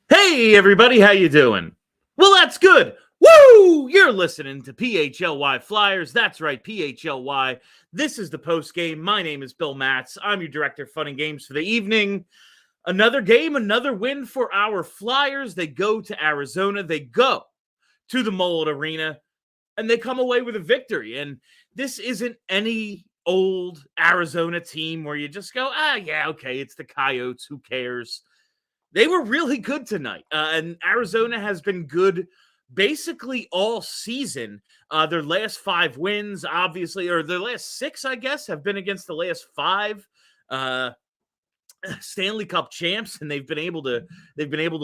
Hey everybody, how you doing? Well, that's good. Woo! You're listening to PHLY Flyers. That's right, PHLY. This is the post game. My name is Bill Matz. I'm your director of fun and games for the evening. Another game, another win for our Flyers. They go to Arizona. They go to the Mullett Arena, and they come away with a victory. And this isn't any old Arizona team where you just go, yeah, okay, it's the Coyotes. Who cares? They were really good tonight, and Arizona has been good basically all season. Their last 5 wins, obviously, or their last 6, I guess, have been against the last 5 uh, Stanley Cup champs, and they've been able to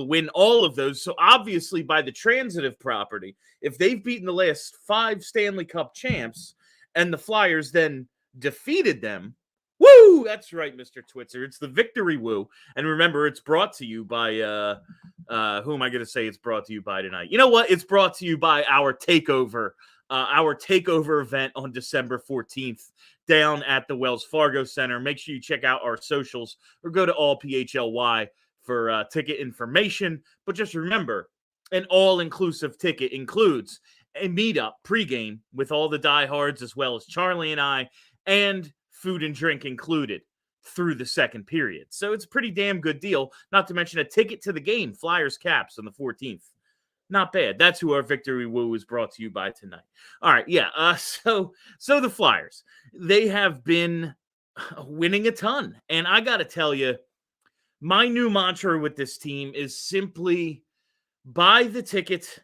win all of those. So obviously, by the transitive property, if they've beaten the last 5 Stanley Cup champs, and the Flyers then defeated them. Woo! That's right, Mr. Twitzer. It's the victory woo. And remember, it's brought to you by who am I going to say it's brought to you by tonight? You know what? It's brought to you by our takeover event on December 14th down at the Wells Fargo Center. Make sure you check out our socials or go to ALLPHLY for ticket information. But just remember, an all-inclusive ticket includes a meetup pregame with all the diehards as well as Charlie and I, and food and drink included through the second period. So it's a pretty damn good deal, not to mention a ticket to the game, Flyers Caps on the 14th. Not bad. That's who our victory woo is brought to you by tonight. All right, yeah. So the Flyers, they have been winning a ton. And I got to tell you, my new mantra with this team is simply buy the ticket,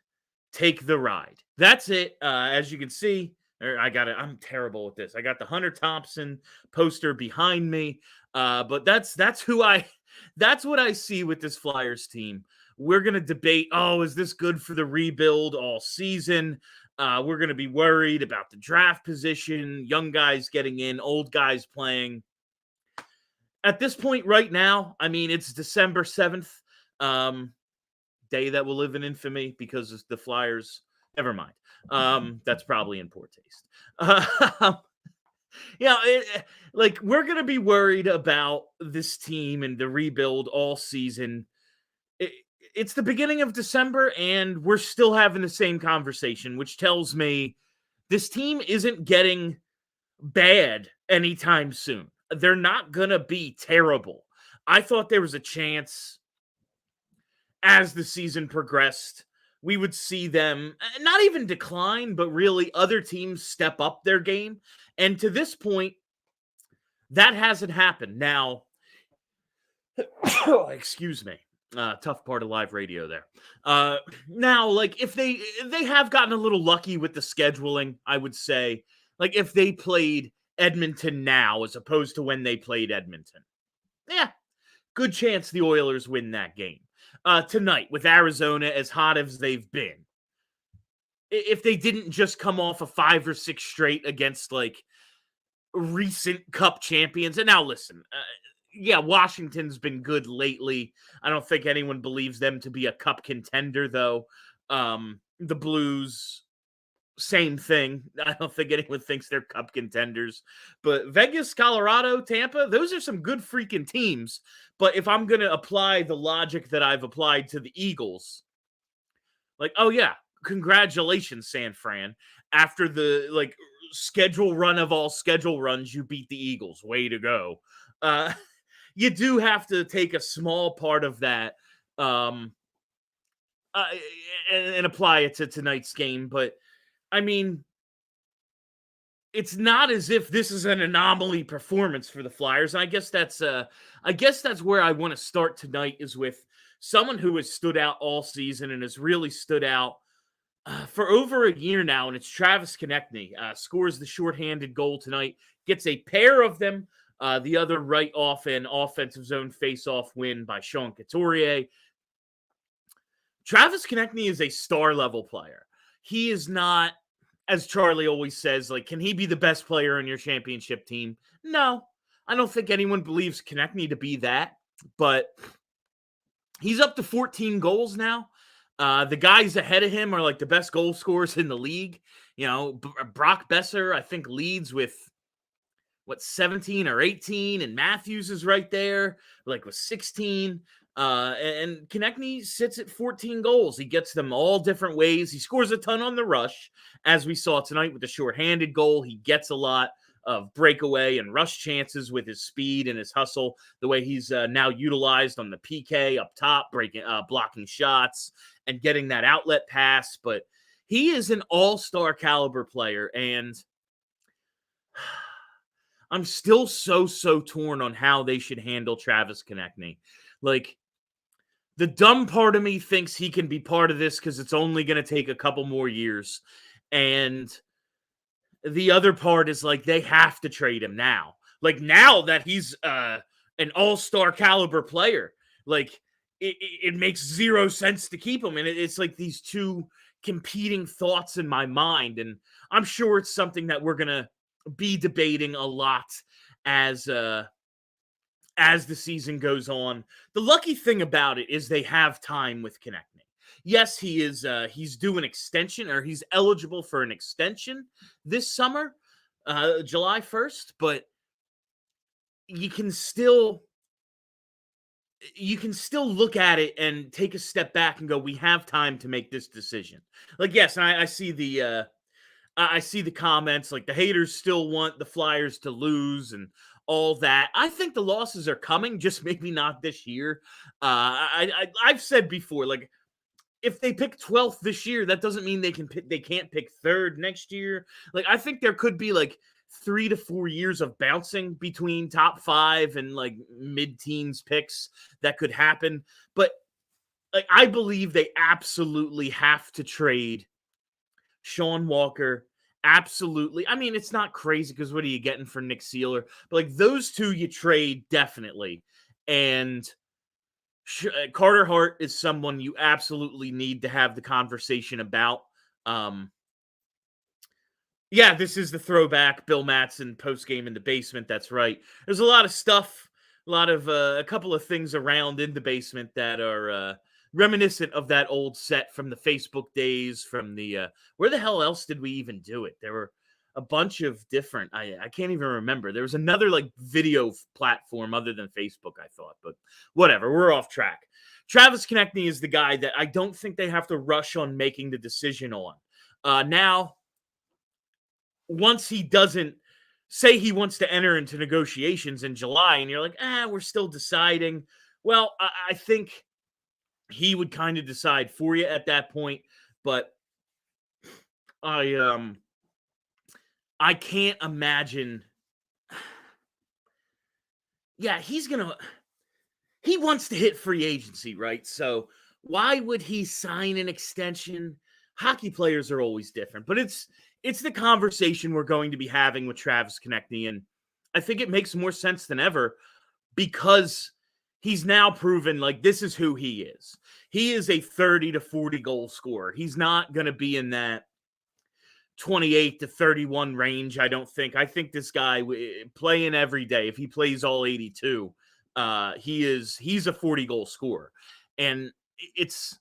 take the ride. That's it. As you can see, I'm terrible with this. I got the Hunter Thompson poster behind me. But that's what I see with this Flyers team. We're going to debate, is this good for the rebuild all season? We're going to be worried about the draft position, young guys getting in, old guys playing. At this point right now, I mean, it's December 7th, day that will live in infamy because the Flyers, never mind. That's probably in poor taste. We're going to be worried about this team and the rebuild all season. It's the beginning of December, and we're still having the same conversation, which tells me this team isn't getting bad anytime soon. They're not going to be terrible. I thought there was a chance as the season progressed, we would see them not even decline, but really other teams step up their game. And to this point, that hasn't happened. Now, excuse me. Tough part of live radio there. Now, like if they have gotten a little lucky with the scheduling, I would say, like if they played Edmonton now as opposed to when they played Edmonton, yeah, good chance the Oilers win that game. Tonight with Arizona as hot as they've been, if they didn't just come off a 5 or 6 straight against like recent Cup champions, and now listen, Washington's been good lately. I don't think anyone believes them to be a Cup contender, though. The Blues, same thing. I don't think anyone thinks they're Cup contenders. But Vegas, Colorado, Tampa, those are some good freaking teams. But if I'm going to apply the logic that I've applied to the Eagles, like, oh yeah, congratulations, San Fran. After the schedule run of all schedule runs, you beat the Eagles. Way to go. You do have to take a small part of that and apply it to tonight's game. But I mean, it's not as if this is an anomaly performance for the Flyers. And I guess that's where I want to start tonight, is with someone who has stood out all season and has really stood out for over a year now, and it's Travis Konecny. Scores the shorthanded goal tonight, gets a pair of them. The other right off an offensive zone face-off win by Sean Couturier. Travis Konecny is a star-level player. He is not, as Charlie always says, like, can he be the best player on your championship team? No. I don't think anyone believes Konecny to be that, but he's up to 14 goals now. The guys ahead of him are like the best goal scorers in the league. You know, Brock Besser, I think, leads with 17 or 18, and Matthews is right there, like with 16. And Konechny sits at 14 goals. He gets them all different ways. He scores a ton on the rush, as we saw tonight with the shorthanded goal. He gets a lot of breakaway and rush chances with his speed and his hustle, the way he's now utilized on the PK up top, blocking shots and getting that outlet pass. But he is an all-star caliber player, and I'm still so torn on how they should handle Travis Konechny. Like, the dumb part of me thinks he can be part of this because it's only going to take a couple more years. And the other part is like, they have to trade him now. Like, now that he's an all-star caliber player, like, it makes zero sense to keep him. And it's like these two competing thoughts in my mind. And I'm sure it's something that we're going to be debating a lot as the season goes on. The lucky thing about it is they have time with Konechny. Yes, he is he's due an extension, or he's eligible for an extension this summer, July 1st, but you can still look at it and take a step back and go, we have time to make this decision. Like, yes, and I see the comments, like the haters still want the Flyers to lose and all that. I think the losses are coming, just maybe not this year. I've said before, like, if they pick 12th this year, that doesn't mean they can't pick 3rd next year. Like, I think there could be like 3 to 4 years of bouncing between top 5 and like mid-teens picks that could happen. But like, I believe they absolutely have to trade Sean Walker. Absolutely. I mean, it's not crazy because what are you getting for Nick Seeler? But like, those two you trade definitely. And Carter Hart is someone you absolutely need to have the conversation about. Yeah, this is the throwback Bill Mattson post-game in the basement. That's right. There's a lot of stuff, a couple of things around in the basement that are reminiscent of that old set from the Facebook days, from the where the hell else did we even do it? There were a bunch of different, I can't even remember. There was another like video platform other than Facebook, I thought, but whatever, we're off track. Travis Konechny is the guy that I don't think they have to rush on making the decision on. Now, once he doesn't say he wants to enter into negotiations in July, and you're like, we're still deciding. Well, I think he would kind of decide for you at that point, but I can't imagine. Yeah, he wants to hit free agency, right? So why would he sign an extension? Hockey players are always different, but it's the conversation we're going to be having with Travis Konechny, and I think it makes more sense than ever because he's now proven, like, this is who he is. He is a 30 to 40 goal scorer. He's not going to be in that 28 to 31 range, I don't think. I think this guy playing every day, if he plays all 82, he's a 40 goal scorer. And it's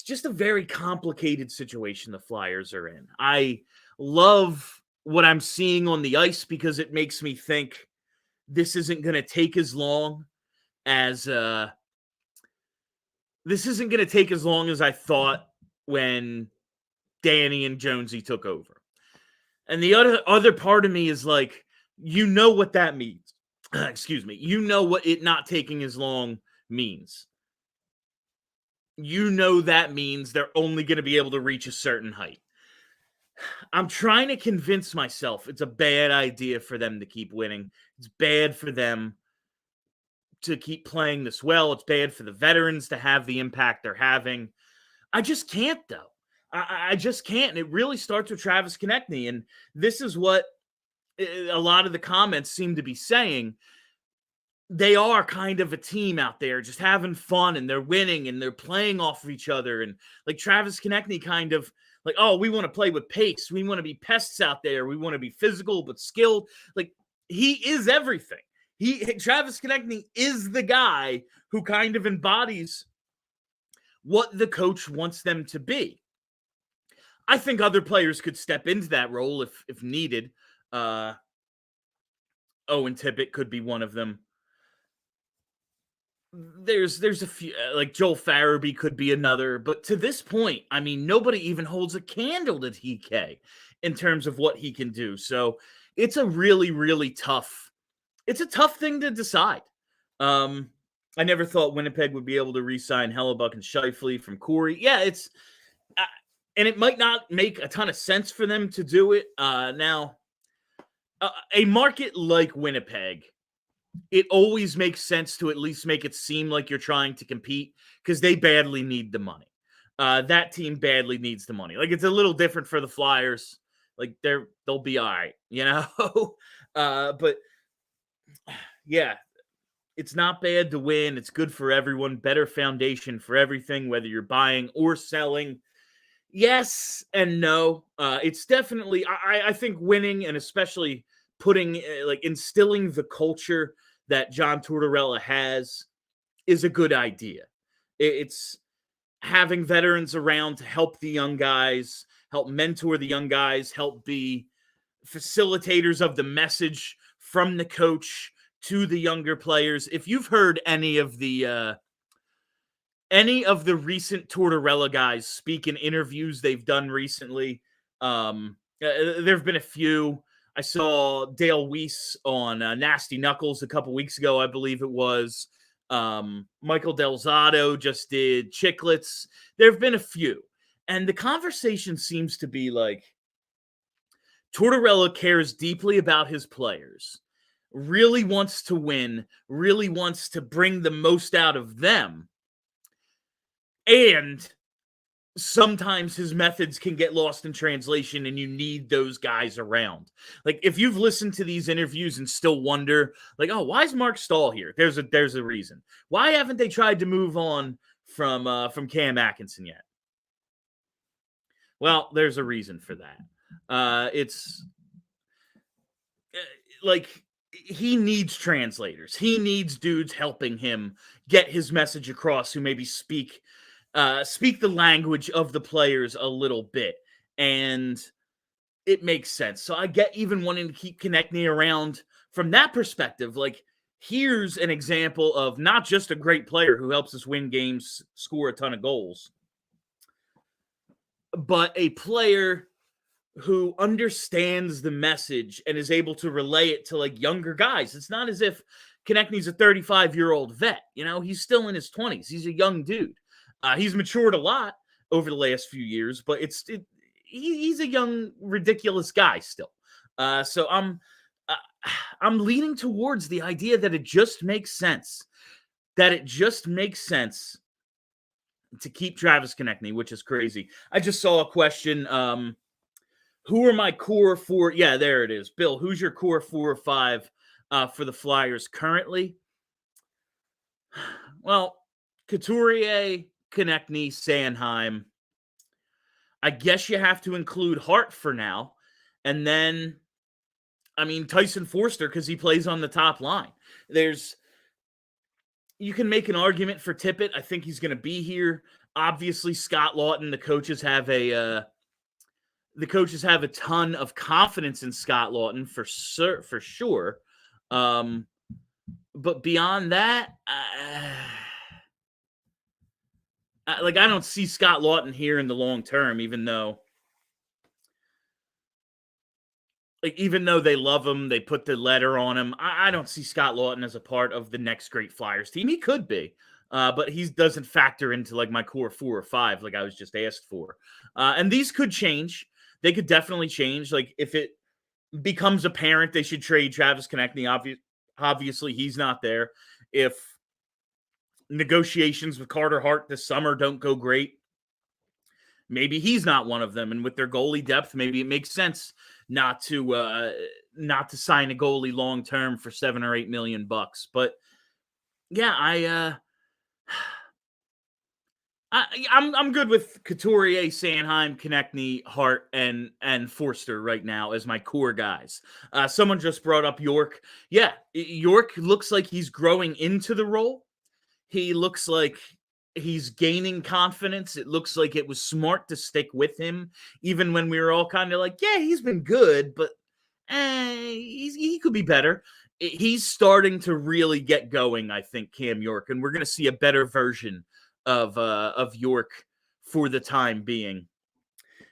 just a very complicated situation the Flyers are in. I love what I'm seeing on the ice because it makes me think this isn't going to take as long as I thought when Danny and Jonesy took over. And the other part of me is like, you know what that means. Excuse me. You know what it not taking as long means. You know that means they're only going to be able to reach a certain height. I'm trying to convince myself it's a bad idea for them to keep winning. It's bad for them to keep playing this well. It's bad for the veterans to have the impact they're having. I just can't, though. I just can't. And it really starts with Travis Konechny. And this is what a lot of the comments seem to be saying. They are kind of a team out there just having fun, and they're winning and they're playing off of each other. And like Travis Konechny kind of like, oh, we want to play with pace. We want to be pests out there. We want to be physical but skilled. Like, he is everything. Travis Konechny is the guy who kind of embodies what the coach wants them to be. I think other players could step into that role if needed. Owen Tippett could be one of them. there's a few like Joel Farabee could be another, but to this point, I mean, nobody even holds a candle to TK in terms of what he can do. So it's a really, really tough. It's a tough thing to decide. I never thought Winnipeg would be able to re-sign Hellebuck and Scheifele from Corey. Yeah, it's and it might not make a ton of sense for them to do it. Now, a market like Winnipeg, it always makes sense to at least make it seem like you're trying to compete because they badly need the money. That team badly needs the money. Like, it's a little different for the Flyers. Like, they'll be all right, you know? But yeah, it's not bad to win. It's good for everyone. Better foundation for everything, whether you're buying or selling. Yes and no. It's definitely, I think winning and especially putting, like instilling the culture that John Tortorella has is a good idea. It's having veterans around to help the young guys, help mentor the young guys, help be facilitators of the message from the coach to the younger players. If you've heard any of the recent Tortorella guys speak in interviews they've done recently, there have been a few. I saw Dale Weiss on Nasty Knuckles a couple weeks ago, I believe it was. Michael Delzato just did Chicklets. There have been a few. And the conversation seems to be like Tortorella cares deeply about his players, really wants to win, really wants to bring the most out of them. And sometimes his methods can get lost in translation and you need those guys around. Like, if you've listened to these interviews and still wonder, like, oh, why is Mark Stahl here? There's a reason. Why haven't they tried to move on from Cam Atkinson yet? Well, there's a reason for that. It's like he needs translators. He needs dudes helping him get his message across who maybe speak the language of the players a little bit. And it makes sense. So I get even wanting to keep Konechny around from that perspective. Like, here's an example of not just a great player who helps us win games, score a ton of goals, but a player who understands the message and is able to relay it to like younger guys. It's not as if Konechny's a 35-year-old vet. You know, he's still in his 20s. He's a young dude. He's matured a lot over the last few years, but he's a young, ridiculous guy still. So I'm leaning towards the idea that it just makes sense. That it just makes sense to keep Travis Konechny, which is crazy. I just saw a question. Who are my core four? Yeah, there it is. Bill, who's your core 4 or 5 for the Flyers currently? Well, Couturier, Konechny, Sanheim. I guess you have to include Hart for now. And then, I mean, Tyson Forster, because he plays on the top line. You can make an argument for Tippett. I think he's going to be here. Obviously, Scott Lawton, the coaches have a ton of confidence in Scott Lawton for sure. But beyond that, I don't see Scott Lawton here in the long term, even though they love him, they put the letter on him. I don't see Scott Lawton as a part of the next great Flyers team. He could be, but he doesn't factor into like my core 4 or 5, like I was just asked for. And these could change. They could definitely change. Like, if it becomes apparent they should trade Travis Konechny, obviously he's not there. If negotiations with Carter Hart this summer don't go great, maybe he's not one of them. And with their goalie depth, maybe it makes sense not to sign a goalie long term for $7 or $8 million. But yeah, I'm good with Couturier, Sanheim, Konechny, Hart, and Forster right now as my core guys. Someone just brought up York. Yeah, York looks like he's growing into the role. He looks like he's gaining confidence. It looks like it was smart to stick with him, even when we were all kind of like, yeah, he's been good, but he could be better. he's starting to really get going, I think, Cam York, and we're going to see a better version of York for the time being.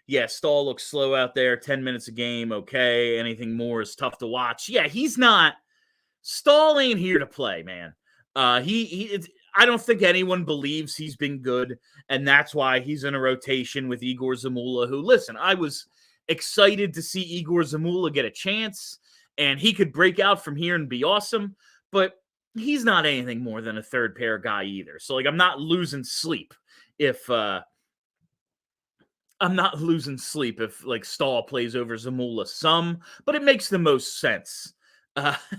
Yeah, Stahl looks slow out there. 10 minutes a game, okay. Anything more is tough to watch. Yeah, he's not. Stahl ain't here to play, man. I don't think anyone believes he's been good, and that's why he's in a rotation with Igor Zamula, who, listen, I was excited to see Igor Zamula get a chance, and he could break out from here and be awesome, but he's not anything more than a third pair guy either. So, like, I'm not losing sleep if like Stahl plays over Zamula some, but it makes the most sense.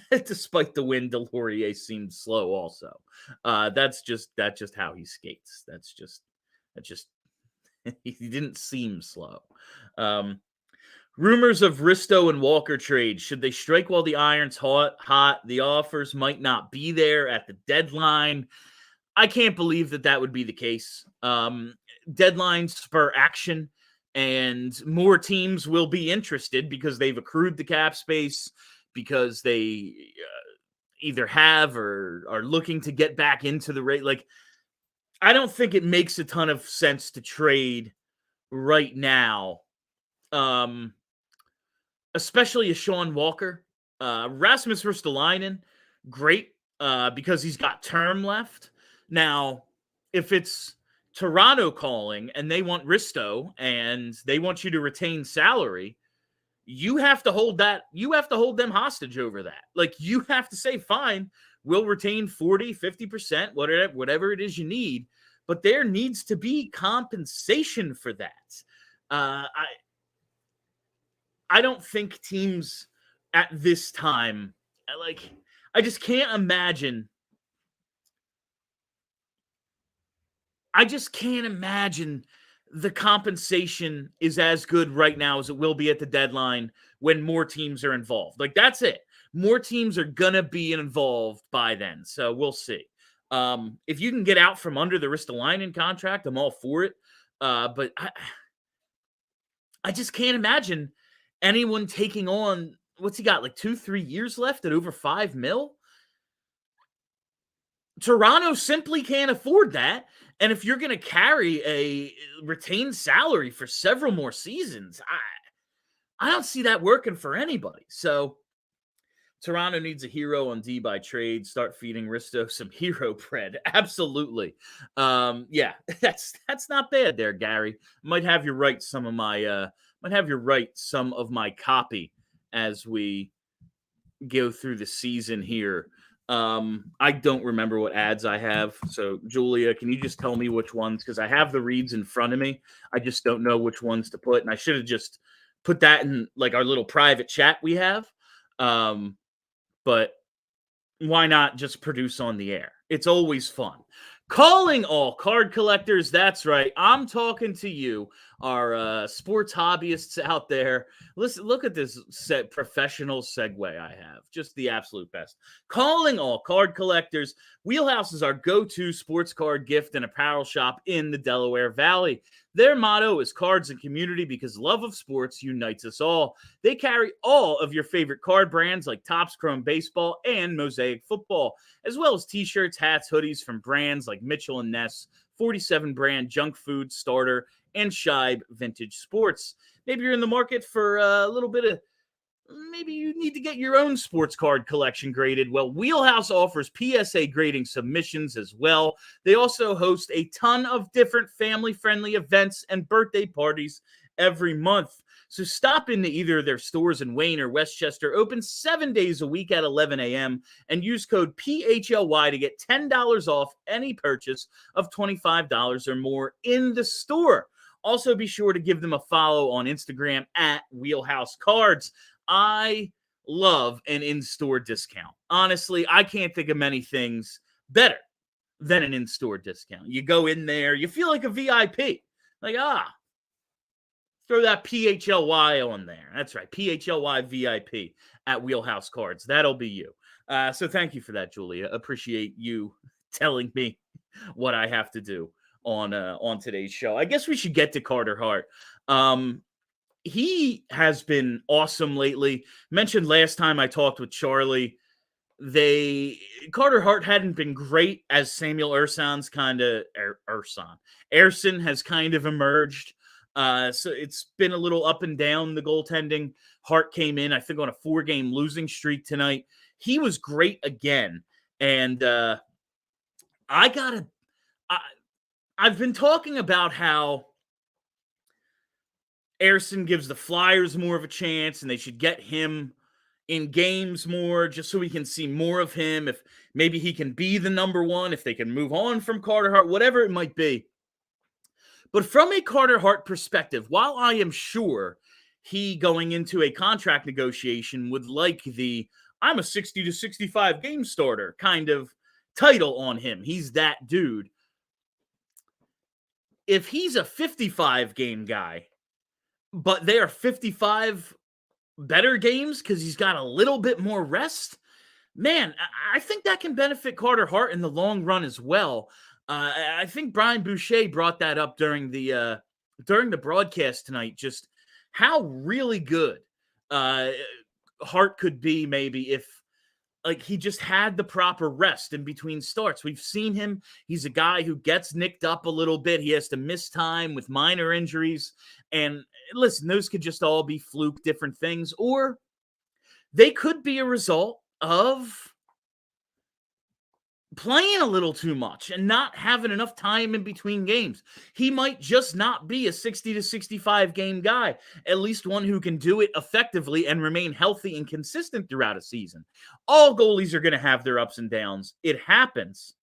Despite the win, Delorier seemed slow also. That's just how he skates. That's just he didn't seem slow. Rumors of Risto and Walker trade. Should they strike while the iron's hot? The offers might not be there at the deadline. I can't believe that would be the case. Deadlines spur action, and more teams will be interested because they've accrued the cap space, because they either have or are looking to get back into the rate. Like, I don't think it makes a ton of sense to trade right now, especially a Sean Walker. Rasmus Ristolainen, great, because he's got term left. Now, if it's Toronto calling and they want Risto and they want you to retain salary, you have to hold that. You have to hold them hostage over that. Like, you have to say, fine, we'll retain 40, 50%, whatever it is you need. But there needs to be compensation for that. I don't think teams at this time, I just can't imagine. I just can't imagine the compensation is as good right now as it will be at the deadline when more teams are involved. Like, that's it. More teams are going to be involved by then. So we'll see. If you can get out from under the Ristolainen contract, I'm all for it. But I just can't imagine anyone taking on, what's he got, like 2-3 years left at over $5 million? Toronto simply can't afford that. And if you're going to carry a retained salary for several more seasons, I don't see that working for anybody. So Toronto needs a hero on D by trade. Start feeding Risto some hero bread. Absolutely. Yeah, that's not bad there, Gary. Might have you write some of my copy as we go through the season here. I don't remember what ads I have. So, Julia, can you just tell me which ones? Because I have the reads in front of me. I just don't know which ones to put. And I should have just put that in like our little private chat we have. But why not just produce on the air? It's always fun. Calling all card collectors. That's right. I'm talking to you, our sports hobbyists out there. Listen, look at this professional segue I have. Just the absolute best. Calling all card collectors. Wheelhouse is our go-to sports card gift and apparel shop in the Delaware Valley. Their motto is cards and community, because love of sports unites us all. They carry all of your favorite card brands like Topps Chrome Baseball and Mosaic Football, as well as t-shirts, hats, hoodies from brands like Mitchell & Ness, 47 brand, Junk Food, Starter, and Scheib Vintage Sports. Maybe you're in the market for a little bit of, maybe you need to get your own sports card collection graded. Well, Wheelhouse offers PSA grading submissions as well. They also host a ton of different family-friendly events and birthday parties every month. So stop into either of their stores in Wayne or Westchester, open 7 days a week at 11 a.m., and use code PHLY to get $10 off any purchase of $25 or more in the store. Also, be sure to give them a follow on Instagram at Wheelhouse Cards. I love an in-store discount. Honestly, I can't think of many things better than an in-store discount. You go in there, you feel like a VIP. Like, throw that PHLY on there. That's right, PHLY VIP at Wheelhouse Cards. That'll be you. So thank you for that, Julia. Appreciate you telling me what I have to do on today's show. I guess we should get to Carter Hart. He has been awesome lately. Mentioned last time I talked with Charlie, Carter Hart hadn't been great as Samuel Erson has kind of emerged. So it's been a little up and down, the goaltending. Hart came in, I think, on a 4-game losing streak tonight. He was great again. And I've been talking about how Erson gives the Flyers more of a chance and they should get him in games more just so we can see more of him. If maybe he can be the number one, if they can move on from Carter Hart, whatever it might be. But from a Carter Hart perspective, while I am sure he going into a contract negotiation would like the I'm a 60 to 65 game starter kind of title on him. He's that dude. If he's a 55 game guy, but they are 55 better games because he's got a little bit more rest, man, I think that can benefit Carter Hart in the long run as well. I think Brian Boucher brought that up during the broadcast tonight, just how really good Hart could be maybe if he just had the proper rest in between starts. We've seen him. He's a guy who gets nicked up a little bit. He has to miss time with minor injuries. And listen, those could just all be fluke, different things, or they could be a result of playing a little too much and not having enough time in between games. He might just not be a 60 to 65 game guy, at least one who can do it effectively and remain healthy and consistent throughout a season. All goalies are going to have their ups and downs. It happens.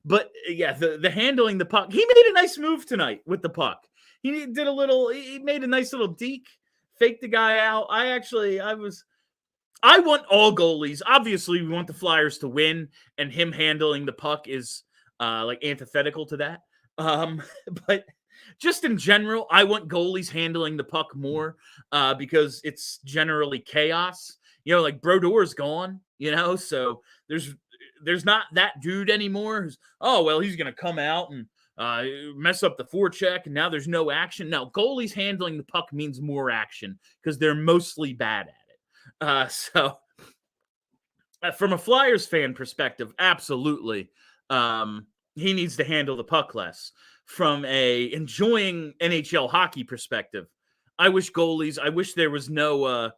But yeah, the handling the puck, he made a nice move tonight with the puck. He made a nice little deke, faked the guy out. I want all goalies. Obviously, we want the Flyers to win, and him handling the puck is antithetical to that. But just in general, I want goalies handling the puck more because it's generally chaos. Brodor's gone, so there's not that dude anymore who's, he's going to come out and mess up the forecheck, and now there's no action. No, goalies handling the puck means more action because they're mostly bad at it. So from a Flyers fan perspective, absolutely, he needs to handle the puck less. From a enjoying NHL hockey perspective, I wish there was no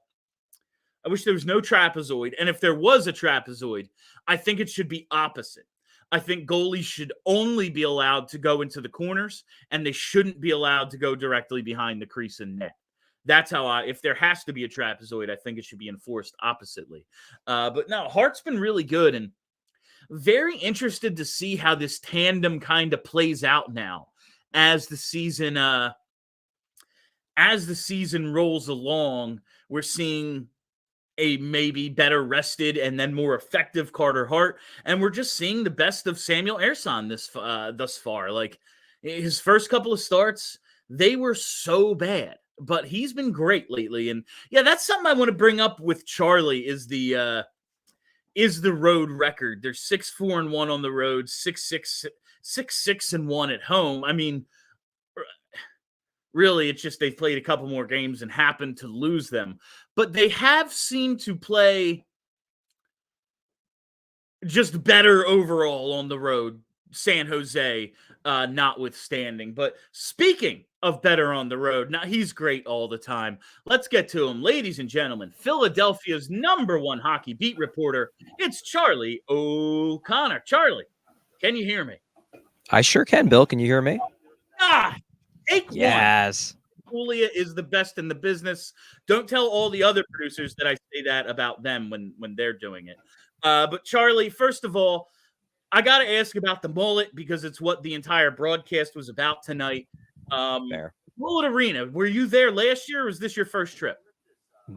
trapezoid. And if there was a trapezoid, I think it should be opposite. I think goalies should only be allowed to go into the corners, and they shouldn't be allowed to go directly behind the crease and net. That's how if there has to be a trapezoid, I think it should be enforced oppositely. But no, Hart's been really good, and very interested to see how this tandem kind of plays out now as the season rolls along. We're seeing a maybe better rested and then more effective Carter Hart, and we're just seeing the best of Samuel Erson thus far. His first couple of starts, they were so bad, but he's been great lately. And yeah, that's something I want to bring up with Charlie is the road record. They're 6-4-1 on the road, 6-6-1 at home. I mean, really, it's just they've played a couple more games and happened to lose them. But they have seemed to play just better overall on the road, San Jose notwithstanding. But speaking of better on the road, now he's great all the time. Let's get to him. Ladies and gentlemen, Philadelphia's #1 hockey beat reporter, it's Charlie O'Connor. Charlie, can you hear me? I sure can, Bill. Can you hear me? Take yes. one. Julia is the best in the business. Don't tell all the other producers that I say that about them when they're doing it. But Charlie, first of all, I got to ask about the Mullett because it's what the entire broadcast was about tonight. Fair. Mullett Arena, were you there last year or was this your first trip?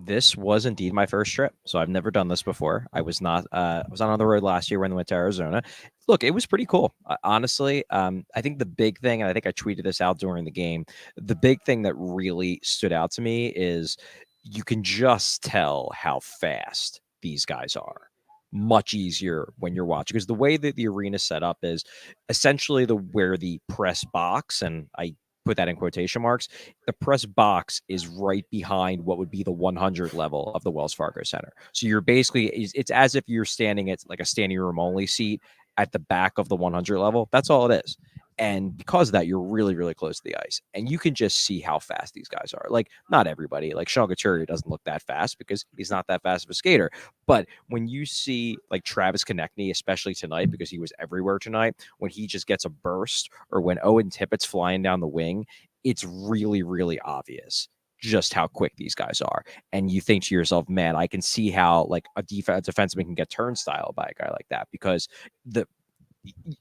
This was indeed my first trip. So I've never done this before. I was not on the road last year when we went to Arizona. Look, it was pretty cool. Honestly, I think the big thing, and I think I tweeted this out during the game, the big thing that really stood out to me is you can just tell how fast these guys are. Much easier when you're watching because the way that the arena set up is essentially where the press box, and I put that in quotation marks. The press box is right behind what would be the 100 level of the Wells Fargo Center. So you're basically, it's as if you're standing at like a standing room only seat at the back of the 100 level. That's all it is. And because of that, you're really, really close to the ice. And you can just see how fast these guys are. Like, not everybody. Like, Sean Couturier doesn't look that fast because he's not that fast of a skater. But when you see, like, Travis Konechny, especially tonight, because he was everywhere tonight, when he just gets a burst, or when Owen Tippett's flying down the wing, it's really, really obvious just how quick these guys are. And you think to yourself, man, I can see how, like, a defenseman can get turnstile by a guy like that, because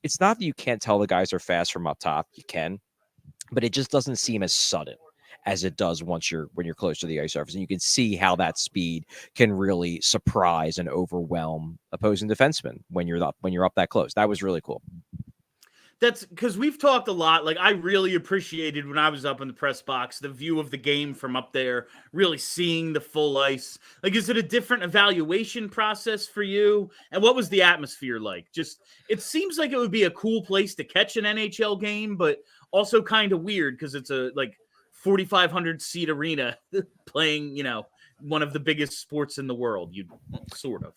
it's not that you can't tell the guys are fast from up top. You can, but it just doesn't seem as sudden as it does when you're close to the ice surface. And you can see how that speed can really surprise and overwhelm opposing defensemen when you're up that close. That was really cool. That's because we've talked a lot. Like, I really appreciated when I was up in the press box, the view of the game from up there, really seeing the full ice. Like, is it a different evaluation process for you? And what was the atmosphere like? Just, it seems like it would be a cool place to catch an NHL game, but also kind of weird because it's a like 4,500 seat arena playing, one of the biggest sports in the world. Sort of.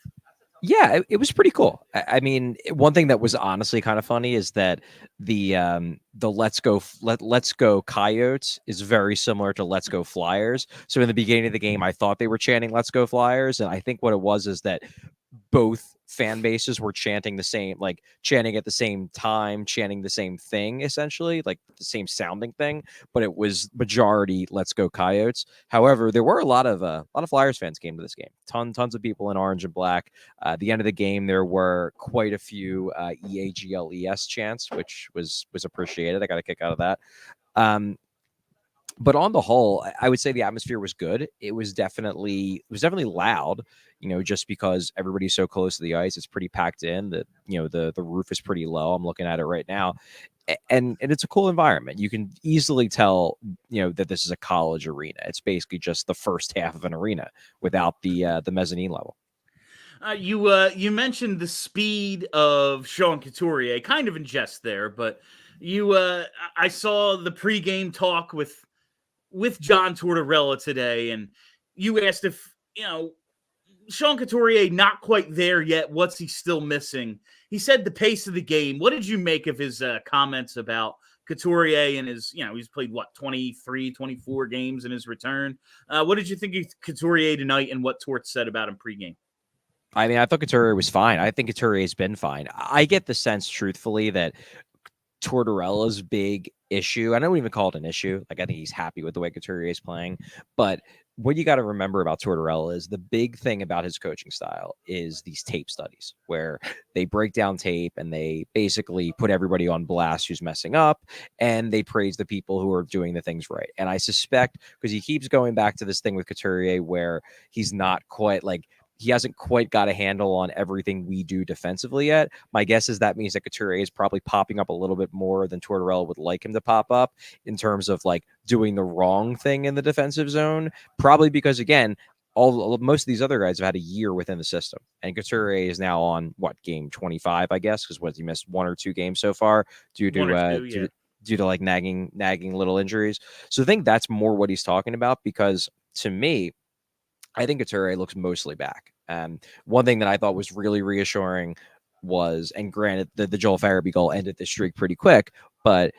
Yeah, it was pretty cool. I mean, one thing that was honestly kind of funny is that the Let's Go Coyotes is very similar to Let's Go Flyers. So in the beginning of the game, I thought they were chanting Let's Go Flyers, and I think what it was is that both fan bases were chanting chanting at the same time, chanting the same thing, essentially, like the same sounding thing, but it was majority Let's Go Coyotes. However, there were a lot of Flyers fans came to this game. Tons of people in orange and black. At the end of the game, there were quite a few EAGLES chants, which was appreciated. I got a kick out of that. But on the whole, I would say the atmosphere was good. It was definitely loud, just because everybody's so close to the ice. It's pretty packed in. That the roof is pretty low. I'm looking at it right now, and it's a cool environment. You can easily tell, that this is a college arena. It's basically just the first half of an arena without the mezzanine level. You mentioned the speed of Sean Couturier, kind of in jest there, but I saw the pregame talk with John Tortorella today, and you asked if, Sean Couturier not quite there yet. What's he still missing? He said the pace of the game. What did you make of his comments about Couturier and his, he's played 23, 24 games in his return. What did you think of Couturier tonight and what Tort said about him pregame? I mean, I thought Couturier was fine. I think Couturier's been fine. I get the sense, truthfully, that Tortorella's big issue, I don't even call it an issue. Like, I think he's happy with the way Couturier is playing. But what you got to remember about Tortorella is the big thing about his coaching style is these tape studies where they break down tape and they basically put everybody on blast who's messing up, and they praise the people who are doing the things right. And I suspect, because he keeps going back to this thing with Couturier where he's not quite like, he hasn't quite got a handle on everything we do defensively yet. My guess is that means that Couturier is probably popping up a little bit more than Tortorella would like him to pop up in terms of like doing the wrong thing in the defensive zone. Probably because, again, most of these other guys have had a year within the system, and Couturier is now on game 25, I guess, because he missed 1 or 2 games so far due to like nagging little injuries. So I think that's more what he's talking about, because to me, I think Couturier looks mostly back. One thing that I thought was really reassuring was, and granted, the Joel Farabee goal ended the streak pretty quick, but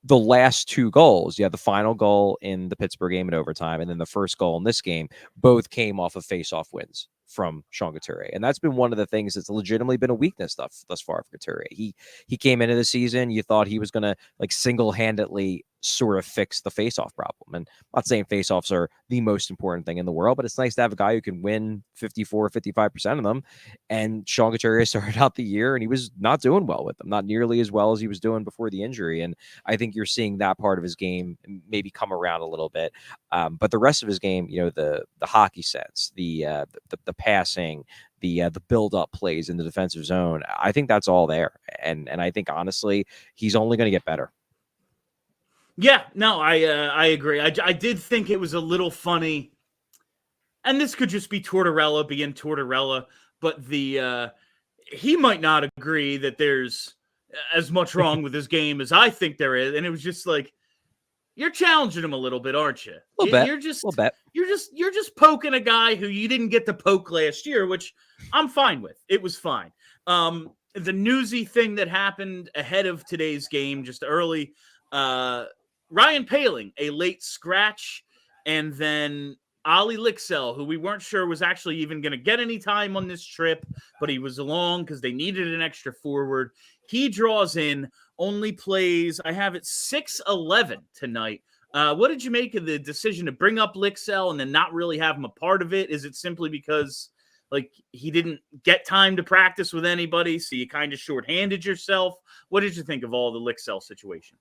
the last 2 goals, the final goal in the Pittsburgh game in overtime, and then the first goal in this game, both came off of face-off wins from Sean Couturier. And that's been one of the things that's legitimately been a weakness thus far for Couturier. He came into the season, you thought he was going to like single-handedly sort of fix the face-off problem. And I'm not saying face-offs are the most important thing in the world, but it's nice to have a guy who can win 54, 55% of them. And Sean Couturier started out the year and he was not doing well with them, not nearly as well as he was doing before the injury. And I think you're seeing that part of his game maybe come around a little bit. But the rest of his game, the hockey sense, the passing, the build-up plays in the defensive zone, I think that's all there. And I think, honestly, he's only going to get better. Yeah, no, I agree. I did think it was a little funny, and this could just be Tortorella being Tortorella, but he might not agree that there's as much wrong with his game as I think there is, and it was just like, You're challenging him a little bit, aren't you? A little bit. You're just, A little bit. you're just poking a guy who you didn't get to poke last year, which I'm fine with. It was fine. The newsy thing that happened ahead of today's game, just early, Ryan Poehling, a late scratch, and then Ollie Lixell, who we weren't sure was actually even going to get any time on this trip, but he was along because they needed an extra forward. He draws in, only plays, I have it 6-11 tonight. What did you make of the decision to bring up Lixell and then not really have him a part of it? Is it simply because like he didn't get time to practice with anybody, so you kind of shorthanded yourself? What did you think of all the Lixell situation?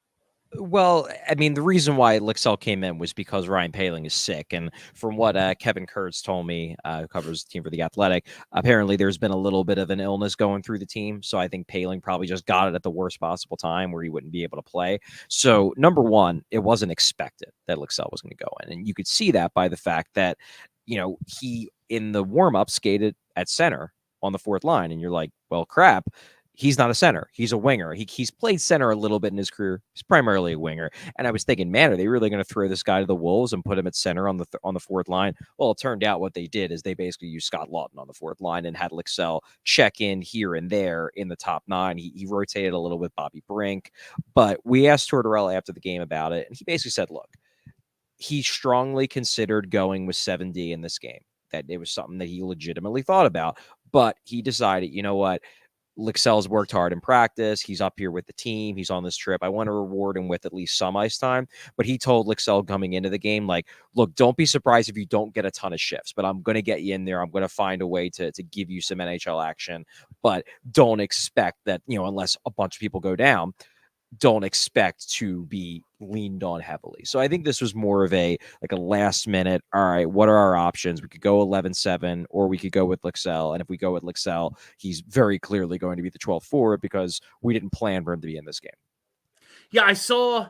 Well, I mean, the reason why Lixell came in was because Ryan Poehling is sick. And from what Kevin Kurtz told me, who covers the team for The Athletic, apparently there's been a little bit of an illness going through the team. So I think Poehling probably just got it at the worst possible time where he wouldn't be able to play. So number one, it wasn't expected that Lixell was going to go in. And you could see that by the fact that, he in the warm-up skated at center on the fourth line. And you're like, well, crap. He's not a center. He's a winger. He's played center a little bit in his career. He's primarily a winger. And I was thinking, man, are they really going to throw this guy to the wolves and put him at center on the fourth line? Well, it turned out what they did is they basically used Scott Lawton on the fourth line and had Lixell check in here and there in the top nine. He rotated a little with Bobby Brink. But we asked Tortorella after the game about it, and he basically said, look, he strongly considered going with 7D in this game, that it was something that he legitimately thought about. But he decided, you know what? Lixell's worked hard in practice. He's up here with the team. He's on this trip. I want to reward him with at least some ice time. But he told Lixell coming into the game, like, look, don't be surprised if you don't get a ton of shifts, but I'm going to get you in there. I'm going to find a way to give you some NHL action. But don't expect that, unless a bunch of people go down, don't expect to be leaned on heavily. So I think this was more of a last minute, all right, what are our options? We could go 11-7 or we could go with Lixell. And if we go with Lixell, he's very clearly going to be the 12th forward because we didn't plan for him to be in this game. Yeah, I saw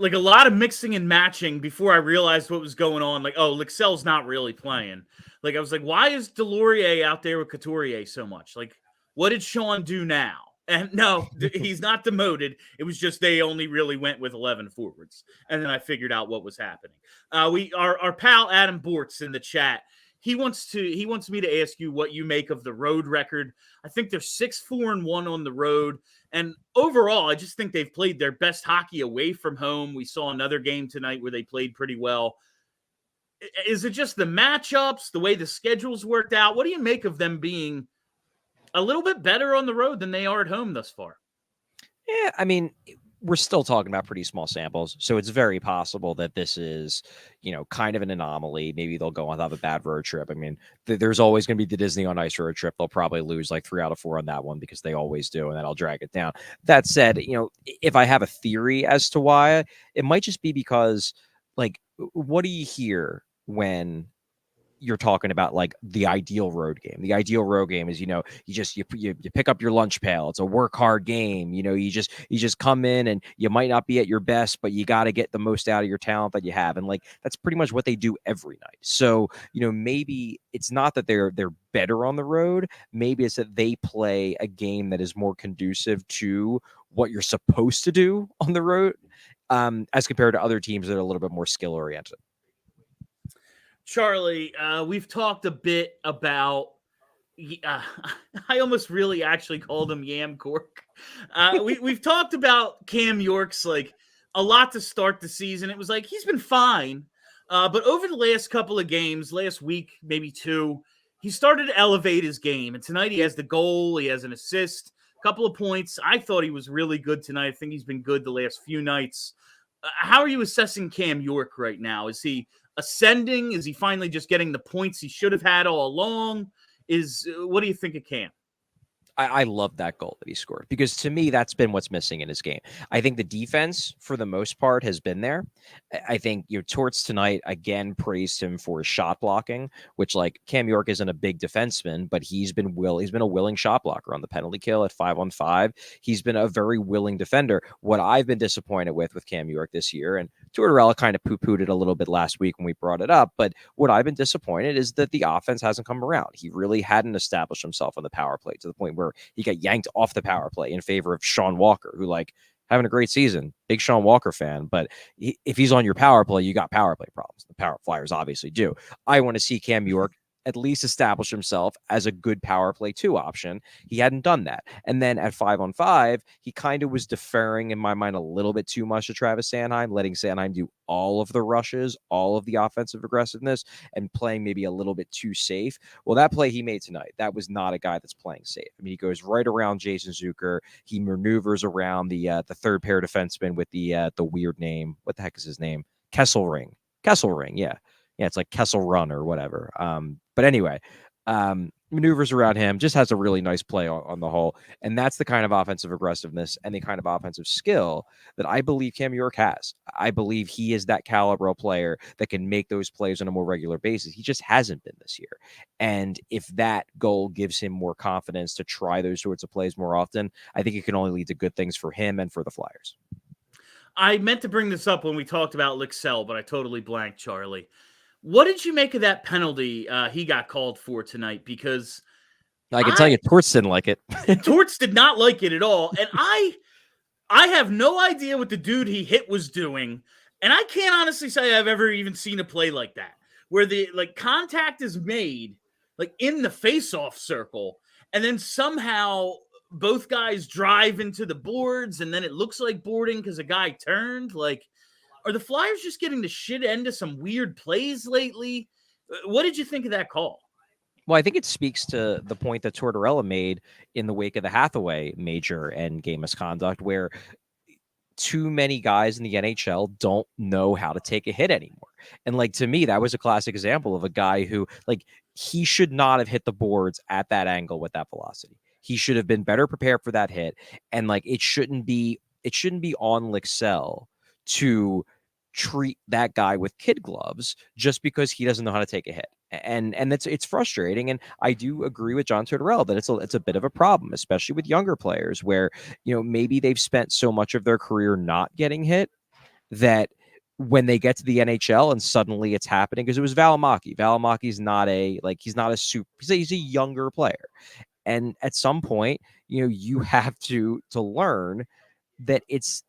a lot of mixing and matching before I realized what was going on. Like, oh, Lixell's not really playing. I was like, why is Delorier out there with Couturier so much? What did Sean do now? And no, he's not demoted. It was just they only really went with 11 forwards. And then I figured out what was happening. Our pal Adam Bortz in the chat, he wants me to ask you what you make of the road record. I think they're 6-4-1 on the road. And overall, I just think they've played their best hockey away from home. We saw another game tonight where they played pretty well. Is it just the matchups, the way the schedules worked out? What do you make of them being a little bit better on the road than they are at home thus far? Yeah, I mean, we're still talking about pretty small samples, so it's very possible that this is, kind of an anomaly. Maybe they'll go on have a bad road trip. I mean, there's always going to be the Disney on Ice road trip. They'll probably lose 3 out of 4 on that one because they always do, and then I'll drag it down. That said, if I have a theory as to why, it might just be because, what do you hear when you're talking about the ideal road game? The ideal road game is, you pick up your lunch pail. It's a work hard game. You just come in and you might not be at your best, but you got to get the most out of your talent that you have. And that's pretty much what they do every night. So, maybe it's not that they're better on the road. Maybe it's that they play a game that is more conducive to what you're supposed to do on the road, as compared to other teams that are a little bit more skill oriented. Charlie, we've talked a bit about I almost really actually called him Yam Cork. We've talked about Cam York's a lot to start the season. It was he's been fine. But over the last couple of games, last week, maybe 2, he started to elevate his game. And tonight he has the goal, he has an assist, a couple of points. I thought he was really good tonight. I think he's been good the last few nights. How are you assessing Cam York right now? Is he ascending? Is he finally just getting the points he should have had all along? What do you think of Cam? I love that goal that he scored because to me, that's been what's missing in his game. I think the defense for the most part has been there. I think Torts tonight again praised him for his shot blocking, which Cam York isn't a big defenseman, but he's been a willing shot blocker on the penalty kill at 5-on-5. He's been a very willing defender. What I've been disappointed with Cam York this year, and Tortorella kind of poo-pooed it a little bit last week when we brought it up, but what I've been disappointed is that the offense hasn't come around. He really hadn't established himself on the power play to the point where he got yanked off the power play in favor of Sean Walker, who having a great season. Big Sean Walker fan, but if he's on your power play, you got power play problems. The Power Flyers obviously do. I want to see Cam York at least establish himself as a good power play 2 option. He hadn't done that. And then at 5-on-5, he kind of was deferring in my mind a little bit too much to Travis Sanheim, letting Sanheim do all of the rushes, all of the offensive aggressiveness, and playing maybe a little bit too safe. Well, that play he made tonight, that was not a guy that's playing safe. I mean, he goes right around Jason Zucker. He maneuvers around the third pair defenseman with the weird name. What the heck is his name? Kesselring, yeah. Yeah, it's like Kessel Run or whatever. But anyway, maneuvers around him, just has a really nice play on the whole. And that's the kind of offensive aggressiveness and the kind of offensive skill that I believe Cam York has. I believe he is that caliber player that can make those plays on a more regular basis. He just hasn't been this year. And if that goal gives him more confidence to try those sorts of plays more often, I think it can only lead to good things for him and for the Flyers. I meant to bring this up when we talked about Lixell, but I totally blanked, Charlie. What did you make of that penalty he got called for tonight? Because I can tell you Torts didn't like it. Torts did not like it at all. And I have no idea what the dude he hit was doing. And I can't honestly say I've ever even seen a play like that, where the contact is made in the face-off circle, and then somehow both guys drive into the boards, and then it looks like boarding because a guy turned. Are the Flyers just getting the shit end of some weird plays lately? What did you think of that call? Well, I think it speaks to the point that Tortorella made in the wake of the Hathaway major and game misconduct, where too many guys in the NHL don't know how to take a hit anymore. And to me, that was a classic example of a guy who he should not have hit the boards at that angle with that velocity. He should have been better prepared for that hit. And it shouldn't be on Lixell to treat that guy with kid gloves just because he doesn't know how to take a hit. And it's frustrating. And I do agree with John Tortorella that it's a bit of a problem, especially with younger players where, maybe they've spent so much of their career not getting hit that when they get to the NHL and suddenly it's happening, because it was Valimaki. Valimaki's not he's a younger player. And at some point, you have to learn that this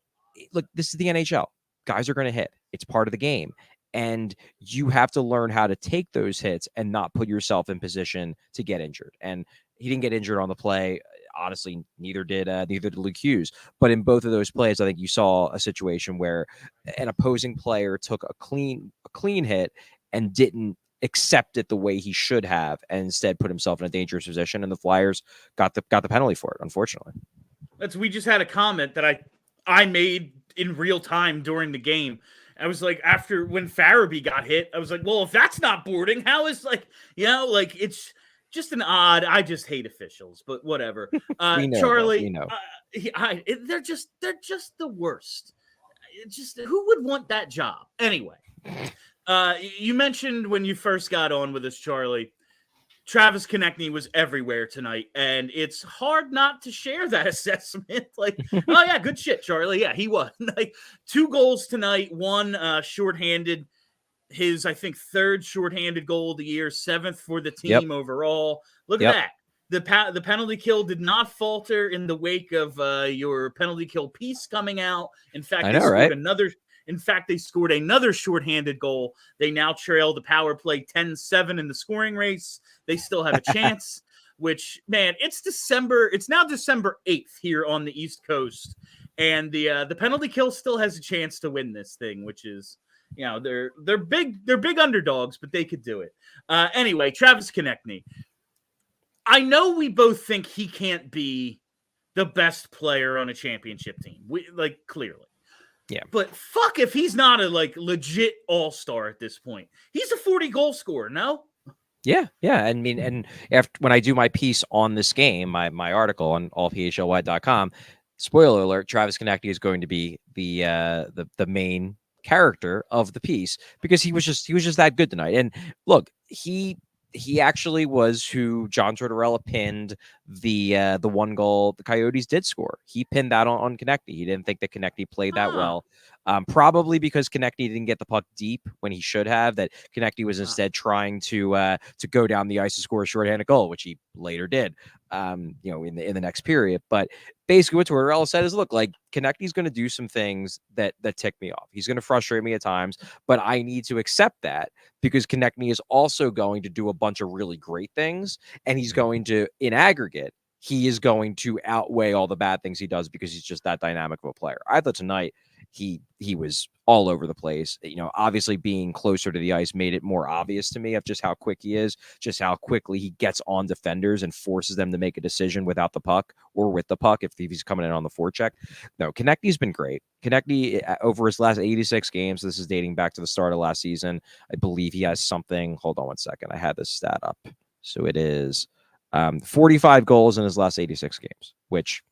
is the NHL. Guys are going to hit. It's part of the game. And you have to learn how to take those hits and not put yourself in position to get injured. And he didn't get injured on the play. Honestly, neither did Luke Hughes. But in both of those plays, I think you saw a situation where an opposing player took a clean hit and didn't accept it the way he should have, and instead put himself in a dangerous position. And the Flyers got the penalty for it, unfortunately. We just had a comment that I made in real time during the game. I was after when Farabee got hit, I was well, if that's not boarding, how is it's just an odd. I just hate officials, but whatever. Charlie, they're just the worst. Who would want that job anyway? You mentioned when you first got on with us, Charlie, Travis Konechny was everywhere tonight, and it's hard not to share that assessment. Oh yeah, good shit, Charlie. Yeah, he was. 2 goals tonight, 1 shorthanded, his I think 3rd shorthanded goal of the year, 7th for the team overall. Look at that. The penalty kill did not falter in the wake of your penalty kill piece coming out. In fact, they scored another shorthanded goal. They now trail the power play 10-7 in the scoring race. They still have a chance, which, man, it's December. It's now December 8th here on the East Coast. And the penalty kill still has a chance to win this thing, which is, they're big underdogs, but they could do it. Anyway, Travis Konechny. I know we both think he can't be the best player on a championship team. Clearly. Yeah. But fuck if he's not a legit all-star at this point. He's a 40 goal scorer, no? Yeah. I mean, and when I do my piece on this game, my article on allphly.com, spoiler alert, Travis Konechny is going to be the main character of the piece because he was just that good tonight. And look, he actually was who John Tortorella pinned the one goal the Coyotes did score. He pinned that on Konechny. He didn't think that Konechny played that well. Probably because Konechny didn't get the puck deep when he should have, that Konechny was instead trying to go down the ice to score a shorthanded goal, which he later did, in the next period. But basically what Tortorella said is, look, like, Konechny's going to do some things that tick me off. He's going to frustrate me at times, but I need to accept that because Konechny is also going to do a bunch of really great things, and he's going to, in aggregate, he is going to outweigh all the bad things he does because he's just that dynamic of a player. I thought tonight he was all over the place. Obviously being closer to the ice made it more obvious to me of just how quick he is, just how quickly he gets on defenders and forces them to make a decision without the puck or with the puck if he's coming in on the forecheck. No, Konechny's been great. Konechny, over his last 86 games, this is dating back to the start of last season, I believe he has something, hold on one second, I had this stat up. So it is 45 goals in his last 86 games, which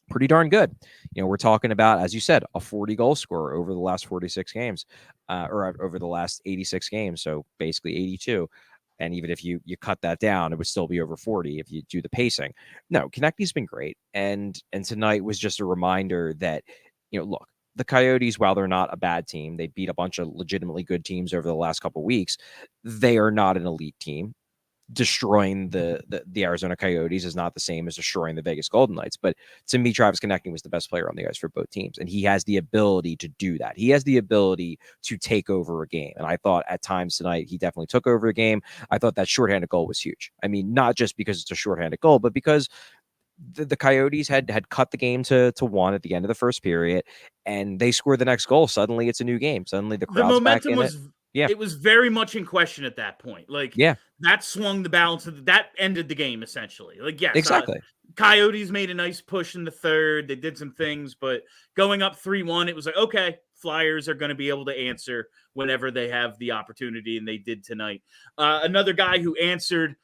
pretty darn good. We're talking about, as you said, a 40 goal scorer over the last 46 games, or over the last 86 games. So basically 82. And even if you cut that down, it would still be over 40 if you do the pacing. No, Konechny's been great. And tonight was just a reminder that, look, the Coyotes, while they're not a bad team, they beat a bunch of legitimately good teams over the last couple of weeks. They are not an elite team. Destroying the Arizona Coyotes is not the same as destroying the Vegas Golden Knights. But to me, Travis Konechny was the best player on the ice for both teams. And he has the ability to do that. He has the ability to take over a game. And I thought at times tonight, he definitely took over a game. I thought that shorthanded goal was huge. I mean, not just because it's a shorthanded goal, but because the Coyotes had cut the game to 1 at the end of the first period, and they scored the next goal. Suddenly it's a new game. Suddenly the crowd's back in it. Yeah. It was very much in question at that point. Like, yeah, that swung the balance that ended the game essentially. Like, yes, exactly. Coyotes made a nice push in the third. They did some things, but going up 3-1, it was like, okay, Flyers are going to be able to answer whenever they have the opportunity, and they did tonight. Another guy who answered,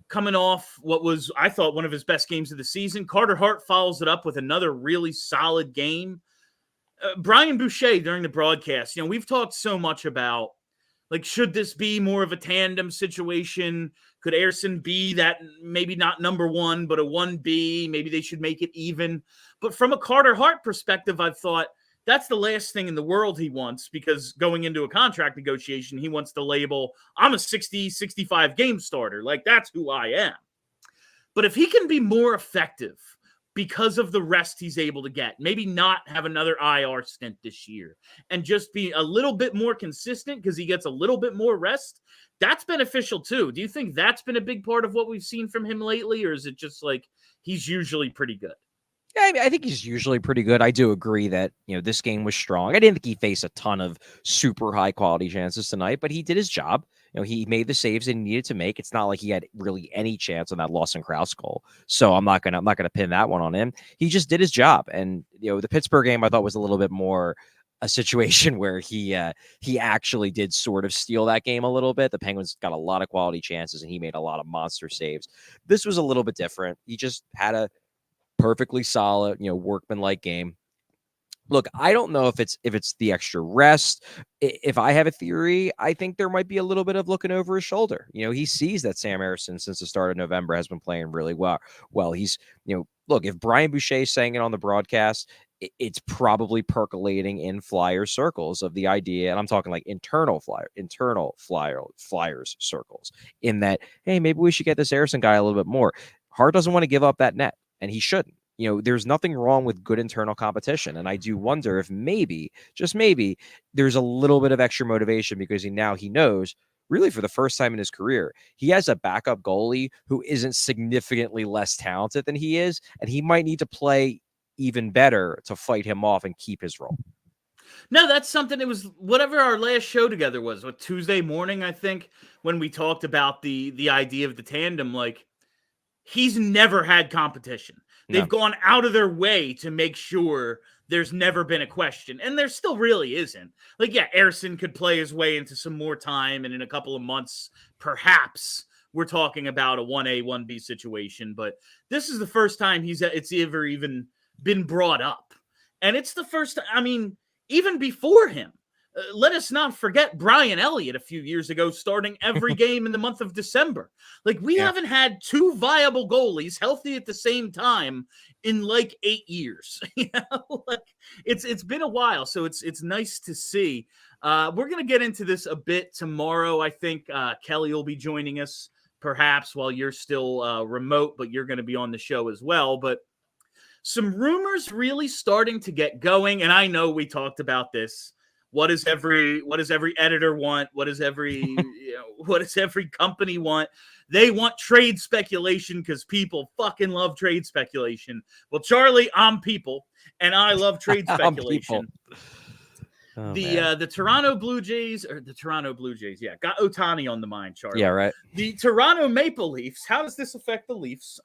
coming off what was, I thought, one of his best games of the season, Carter Hart follows it up with another really solid game. Brian Boucher, during the broadcast, we've talked so much about, like, should this be more of a tandem situation? Could Ersson be that, maybe not number 1, but a 1B? Maybe they should make it even. But from a Carter Hart perspective, I've thought that's the last thing in the world he wants, because going into a contract negotiation, he wants to label, I'm a 60, 65 game starter. Like, that's who I am. But if he can be more effective because of the rest he's able to get, maybe not have another IR stint this year, and just be a little bit more consistent because he gets a little bit more rest, that's beneficial too. Do you think that's been a big part of what we've seen from him lately, or is it just like he's usually pretty good? Yeah, I mean, I think he's usually pretty good. I do agree that, this game was strong. I didn't think he faced a ton of super high quality chances tonight, but he did his job. He made the saves that he needed to make. It's not like he had really any chance on that Lawson Krause goal. So I'm not gonna pin that one on him. He just did his job. And the Pittsburgh game I thought was a little bit more a situation where he actually did sort of steal that game a little bit. The Penguins got a lot of quality chances and he made a lot of monster saves. This was a little bit different. He just had a perfectly solid, workmanlike game. Look, I don't know if it's the extra rest. If I have a theory, I think there might be a little bit of looking over his shoulder. He sees that Sam Ersson since the start of November has been playing really well. Well, he's, look, if Brian Boucher is saying it on the broadcast, it's probably percolating in Flyers circles of the idea, and I'm talking like internal Flyers circles, in that, hey, maybe we should get this Ersson guy a little bit more. Hart doesn't want to give up that net, and he shouldn't. There's nothing wrong with good internal competition. And I do wonder if maybe, just maybe, there's a little bit of extra motivation because he knows, really for the first time in his career, he has a backup goalie who isn't significantly less talented than he is. And he might need to play even better to fight him off and keep his role. No, that's something. It was whatever our last show together was, Tuesday morning, I think, when we talked about the idea of the tandem. Like, he's never had competition. They've gone out of their way to make sure there's never been a question. And there still really isn't. Like, yeah, Ersson could play his way into some more time. And in a couple of months, perhaps we're talking about a 1A, 1B situation. But this is the first time it's ever even been brought up. And it's the first, I mean, even before him, Let us not forget Brian Elliott a few years ago, starting every game in the month of December. Like, we haven't had two viable goalies healthy at the same time in like 8 years. Like, it's been a while, so it's nice to see. We're gonna get into this a bit tomorrow. I think Kelly will be joining us perhaps while you're still remote, but you're going to be on the show as well. But some rumors really starting to get going, and I know we talked about this. What does every editor want? What does every what does every company want? They want trade speculation because people fucking love trade speculation. Well, Charlie, I'm people, and I love trade speculation. Oh, the Toronto Blue Jays, got Ohtani on the mind, Charlie. Yeah, right. The Toronto Maple Leafs, how does this affect the Leafs?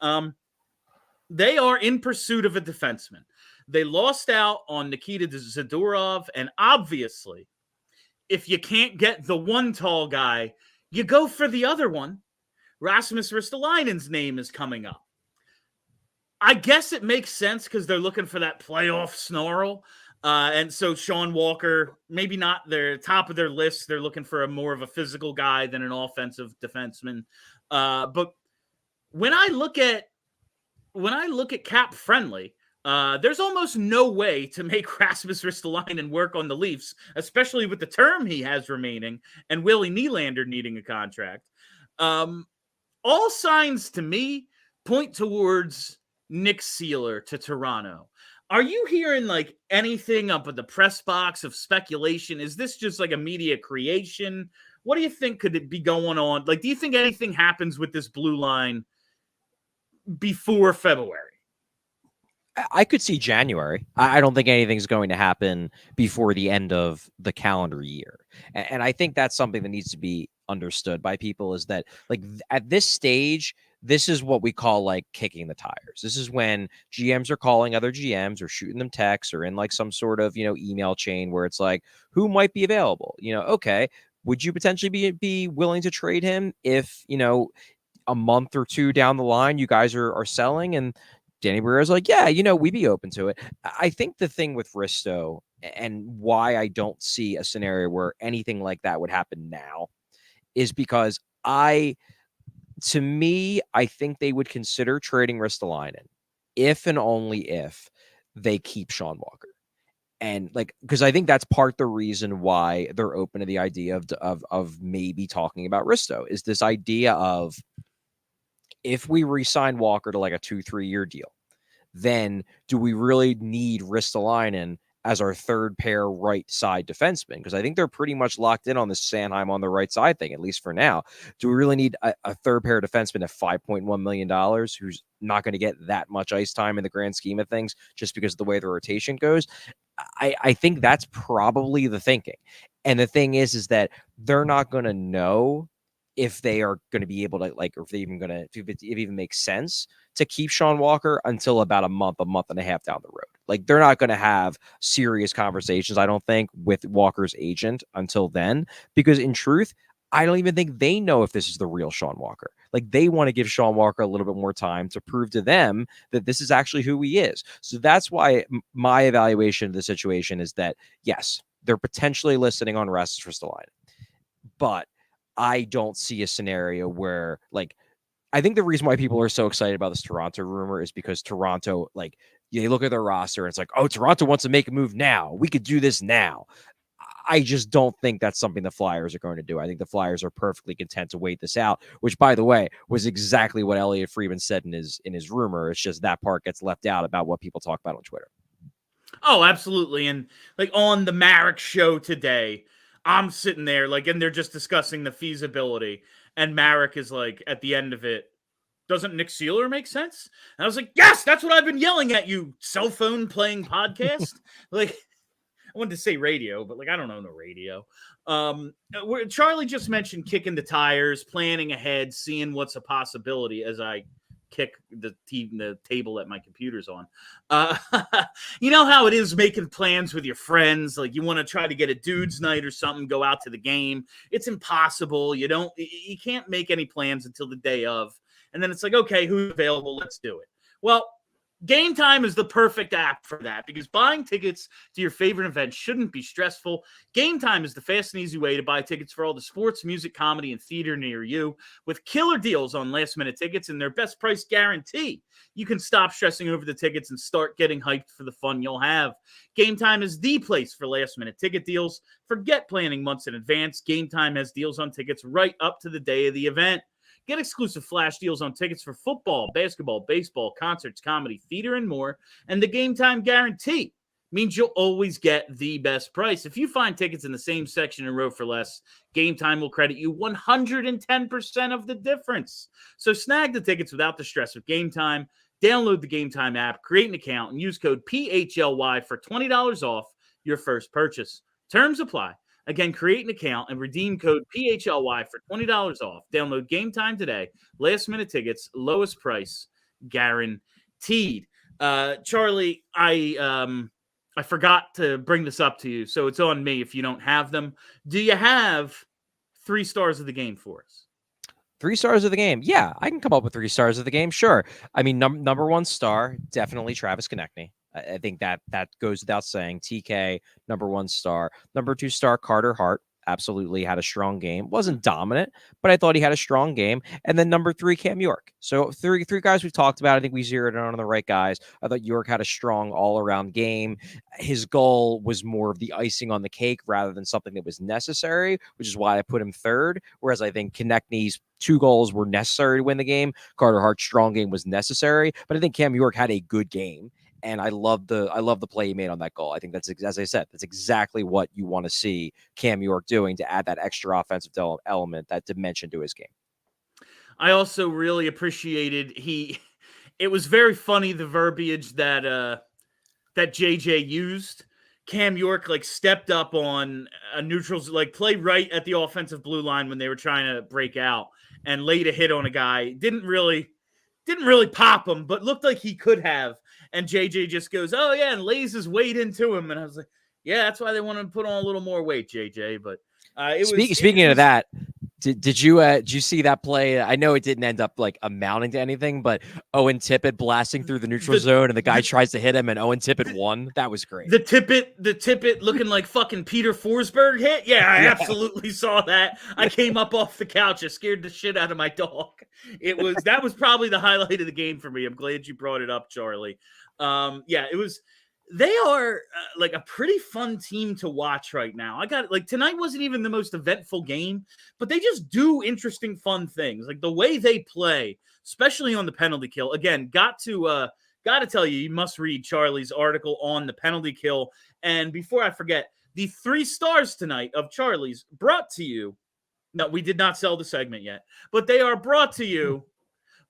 They are in pursuit of a defenseman. They lost out on Nikita Zadorov, and obviously, if you can't get the one tall guy, you go for the other one. Rasmus Ristolainen's name is coming up. I guess it makes sense because they're looking for that playoff snarl. And so Sean Walker, maybe not their top of their list. They're looking for more of a physical guy than an offensive defenseman. But when I look at cap friendly, there's almost no way to make Rasmus Ristolainen work on the Leafs, especially with the term he has remaining and Willie Nylander needing a contract. All signs to me point towards Nick Seeler to Toronto. Are you hearing like anything up at the press box of speculation? Is this just like a media creation? What do you think could be going on? Like, do you think anything happens with this blue line before February? I could see January. I don't think anything's going to happen before the end of the calendar year. And I think that's something that needs to be understood by people, is that like at this stage, this is what we call like kicking the tires. This is when GMs are calling other GMs or shooting them texts or in like some sort of, email chain where it's like, who might be available? Okay, would you potentially be willing to trade him if, a month or two down the line, you guys are selling? And Danny Brière's like, yeah, we'd be open to it. I think the thing with Risto and why I don't see a scenario where anything like that would happen now is because I think they would consider trading Ristolainen if and only if they keep Sean Walker. And like, because I think that's part the reason why they're open to the idea of maybe talking about Risto, is this idea of, if we re-sign Walker to like a 2-3 year deal, then do we really need Ristolainen as our third pair right side defenseman? Because I think they're pretty much locked in on the Sanheim on the right side thing, at least for now. Do we really need a third pair defenseman at $5.1 million who's not going to get that much ice time in the grand scheme of things just because of the way the rotation goes? I think that's probably the thinking. And the thing is that they're not going to know if they are going to be able to, like, or if it even makes sense to keep Sean Walker until about a month and a half down the road. Like, they're not going to have serious conversations, I don't think, with Walker's agent until then, because in truth, I don't even think they know if this is the real Sean Walker. Like, they want to give Sean Walker a little bit more time to prove to them that this is actually who he is. So that's why my evaluation of the situation is that, yes, they're potentially listening on Rasmus Ristolainen, but I don't see a scenario where, like, I think the reason why people are so excited about this Toronto rumor is because Toronto, like, they look at their roster and it's like, oh, Toronto wants to make a move now. We could do this now. I just don't think that's something the Flyers are going to do. I think the Flyers are perfectly content to wait this out, which, by the way, was exactly what Elliot Friedman said in his rumor. It's just that part gets left out about what people talk about on Twitter. Oh, absolutely. And like on the Marek show today, I'm sitting there like, and they're just discussing the feasibility. And Marek is like, at the end of it, doesn't Nick Seeler make sense? And I was like, yes, that's what I've been yelling at you, cell phone playing podcast. Like, I wanted to say radio, but like, I don't own a radio. Charlie just mentioned kicking the tires, planning ahead, seeing what's a possibility as I kick the table that my computer's on. You know how it is making plans with your friends. Like, you want to try to get a dude's night or something, go out to the game. It's impossible. You can't make any plans until the day of. And then it's like, okay, who's available? Let's do it. Well, Game Time is the perfect app for that because buying tickets to your favorite event shouldn't be stressful. Game Time is the fast and easy way to buy tickets for all the sports, music, comedy, and theater near you with killer deals on last-minute tickets and their best price guarantee. You can stop stressing over the tickets and start getting hyped for the fun you'll have. Game Time is the place for last-minute ticket deals. Forget planning months in advance. Game Time has deals on tickets right up to the day of the event. Get exclusive flash deals on tickets for football, basketball, baseball, concerts, comedy, theater, and more. And the Game Time guarantee means you'll always get the best price. If you find tickets in the same section and row for less, Game Time will credit you 110% of the difference. So snag the tickets without the stress of Game Time. Download the Game Time app, create an account, and use code PHLY for $20 off your first purchase. Terms apply. Again, create an account and redeem code PHLY for $20 off. Download Game Time today. Last minute tickets, lowest price, guaranteed. Charlie, I forgot to bring this up to you, so it's on me if you don't have them. Do you have 3 stars of the game for us? 3 stars of the game. Yeah, I can come up with 3 stars of the game. Sure. I mean, number 1 star, definitely Travis Konechny. I think that goes without saying. TK, number 1 star. Number 2 star, Carter Hart. Absolutely had a strong game. Wasn't dominant, but I thought he had a strong game. And then number 3, Cam York. So three guys we've talked about. I think we zeroed in on the right guys. I thought York had a strong all-around game. His goal was more of the icing on the cake rather than something that was necessary, which is why I put him 3rd. Whereas I think Konechny's 2 goals were necessary to win the game. Carter Hart's strong game was necessary, but I think Cam York had a good game. And I love the play he made on that goal. I think that's, as I said, that's exactly what you want to see Cam York doing to add that extra offensive element, that dimension to his game. I also really appreciated it was very funny, the verbiage that JJ used. Cam York stepped up on a neutral's play right at the offensive blue line when they were trying to break out and laid a hit on a guy. Didn't really pop him, but looked like he could have. And JJ just goes, "Oh yeah," and lays his weight into him. And I was like, "Yeah, that's why they want to put on a little more weight, JJ." But speaking of that, did you see that play? I know it didn't end up amounting to anything, but Owen Tippett blasting through the neutral zone, and the guy tries to hit him, and Owen Tippett won. That was great. The Tippett looking like fucking Peter Forsberg hit. Yeah, I absolutely saw that. I came up off the couch. I scared the shit out of my dog. That was probably the highlight of the game for me. I'm glad you brought it up, Charlie. Yeah, it was. They are a pretty fun team to watch right now. Tonight wasn't even the most eventful game, but they just do interesting, fun things. The way they play, especially on the penalty kill. Again, got to tell you, you must read Charlie's article on the penalty kill. And before I forget, the 3 stars tonight of Charlie's brought to you. No, we did not sell the segment yet, but they are brought to you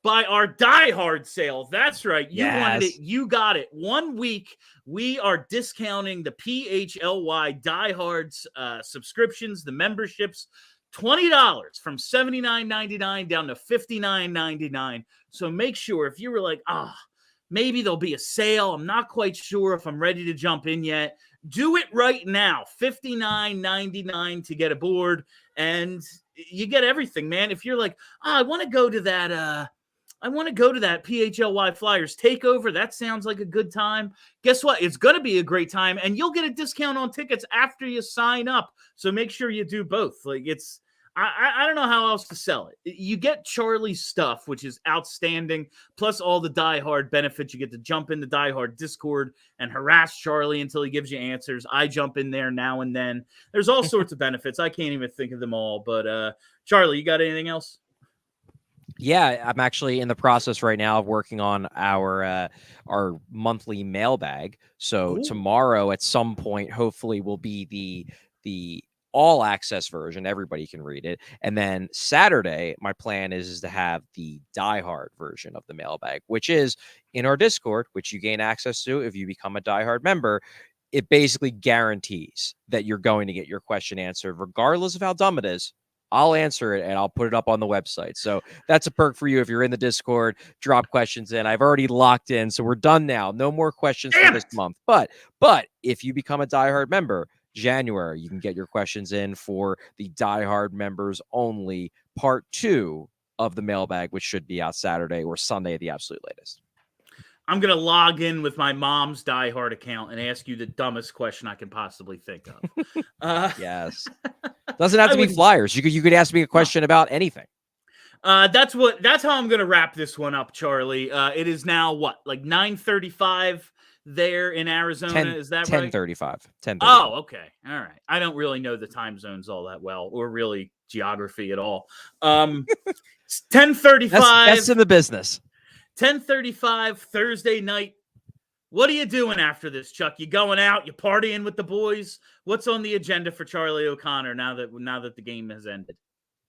by our Die Hard sale. That's right. You wanted it. You got it. 1 week, we are discounting the PHLY Die Hards subscriptions, the memberships, $20 from $79.99 down to $59.99. So make sure if you were maybe there'll be a sale, I'm not quite sure if I'm ready to jump in yet, do it right now. $59.99 to get aboard, and you get everything, man. If you're I want to go to that PHLY Flyers takeover. That sounds like a good time. Guess what? It's going to be a great time, and you'll get a discount on tickets after you sign up. So make sure you do both. I don't know how else to sell it. You get Charlie's stuff, which is outstanding, plus all the Die Hard benefits. You get to jump in the Die Hard Discord and harass Charlie until he gives you answers. I jump in there now and then. There's all sorts of benefits. I can't even think of them all. But Charlie, you got anything else? Yeah, I'm actually in the process right now of working on our monthly mailbag. So tomorrow at some point, hopefully, will be the all access version. Everybody can read it. And then Saturday, my plan is to have the Die Hard version of the mailbag, which is in our Discord, which you gain access to if you become a Die Hard member. It basically guarantees that you're going to get your question answered, regardless of how dumb it is. I'll answer it and I'll put it up on the website. So that's a perk for you if you're in the Discord. Drop questions in. I've already locked in, so we're done now. No more questions for this month. But if you become a Die Hard member, January, you can get your questions in for the Die Hard members only part 2 of the mailbag, which should be out Saturday or Sunday at the absolute latest. I'm going to log in with my mom's Die Hard account and ask you the dumbest question I can possibly think of. Yes. Doesn't have to be Flyers. You could ask me a question about anything. That's how I'm going to wrap this one up, Charlie. It is now like 9:35 there in Arizona. Is that right? 10:35. Oh, okay. All right. I don't really know the time zones all that well, or really geography at all. 10:35. That's in the business. 10:35 Thursday night. What are you doing after this, Chuck? You going out? You partying with the boys? What's on the agenda for Charlie O'Connor now that the game has ended?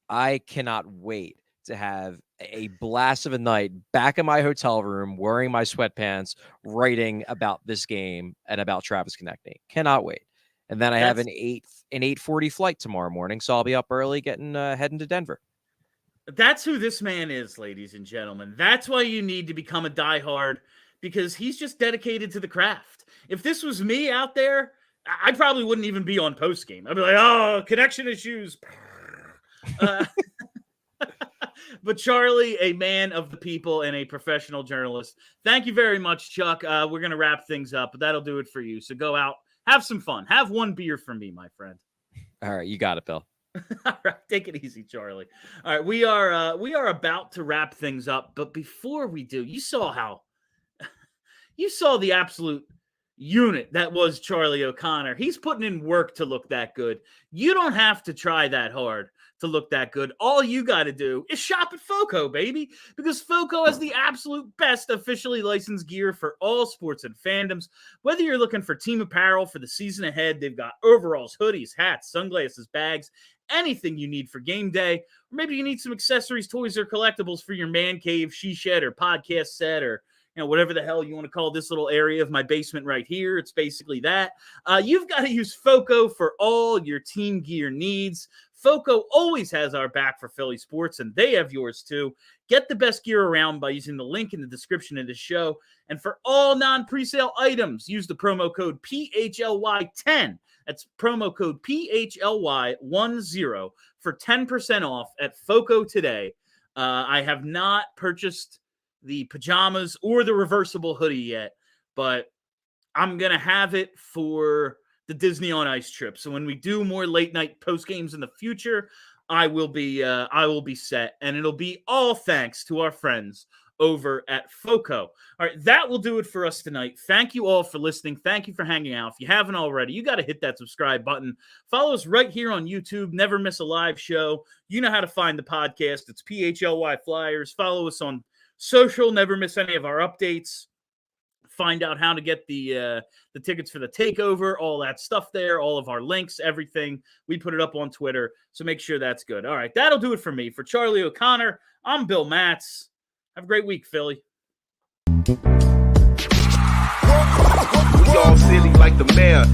I cannot wait to have a blast of a night back in my hotel room, wearing my sweatpants, writing about this game and about Travis Konechny. Cannot wait. And then I have an 8:40 flight tomorrow morning, so I'll be up early heading to Denver. That's who this man is, ladies and gentlemen. That's why you need to become a diehard, because he's just dedicated to the craft. If this was me out there, I probably wouldn't even be on post game. I'd be like, oh, connection issues. But Charlie, a man of the people and a professional journalist, thank you very much, Chuck. We're going to wrap things up, but that'll do it for you. So go out, have some fun. Have one beer for me, my friend. All right, you got it, Bill. All right, take it easy, Charlie. All right, we are about to wrap things up, but before we do, you saw the absolute unit that was Charlie O'Connor. He's putting in work to look that good. You don't have to try that hard to look that good. All you got to do is shop at FOCO, baby, because FOCO has the absolute best officially licensed gear for all sports and fandoms. Whether you're looking for team apparel for the season ahead, they've got overalls, hoodies, hats, sunglasses, bags, anything you need for game day, or maybe you need some accessories, toys, or collectibles for your man cave, she shed, or podcast set, or whatever the hell you want to call this little area of my basement right here. It's basically that. You've got to use FOCO for all your team gear needs. FOCO always has our back for Philly sports, and they have yours too. Get the best gear around by using the link in the description of the show. And for all non-presale items, use the promo code PHLY10. That's promo code PHLY10 for 10% off at FOCO today. I have not purchased the pajamas or the reversible hoodie yet, but I'm going to have it for the Disney on Ice trip. So when we do more late night post games in the future, I will be set, and it'll be all thanks to our friends over at FOCO. All right, that will do it for us tonight. Thank you all for listening. Thank you for hanging out. If you haven't already, you got to hit that subscribe button. Follow us right here on YouTube. Never miss a live show. You know how to find the podcast. It's PHLY Flyers. Follow us on social. Never miss any of our updates. Find out how to get the tickets for the takeover, all that stuff there, all of our links, everything. We put it up on Twitter, so make sure that's good. All right, that'll do it for me. For Charlie O'Connor, I'm Bill Matz. Have a great week, Philly. We all silly like the mayor.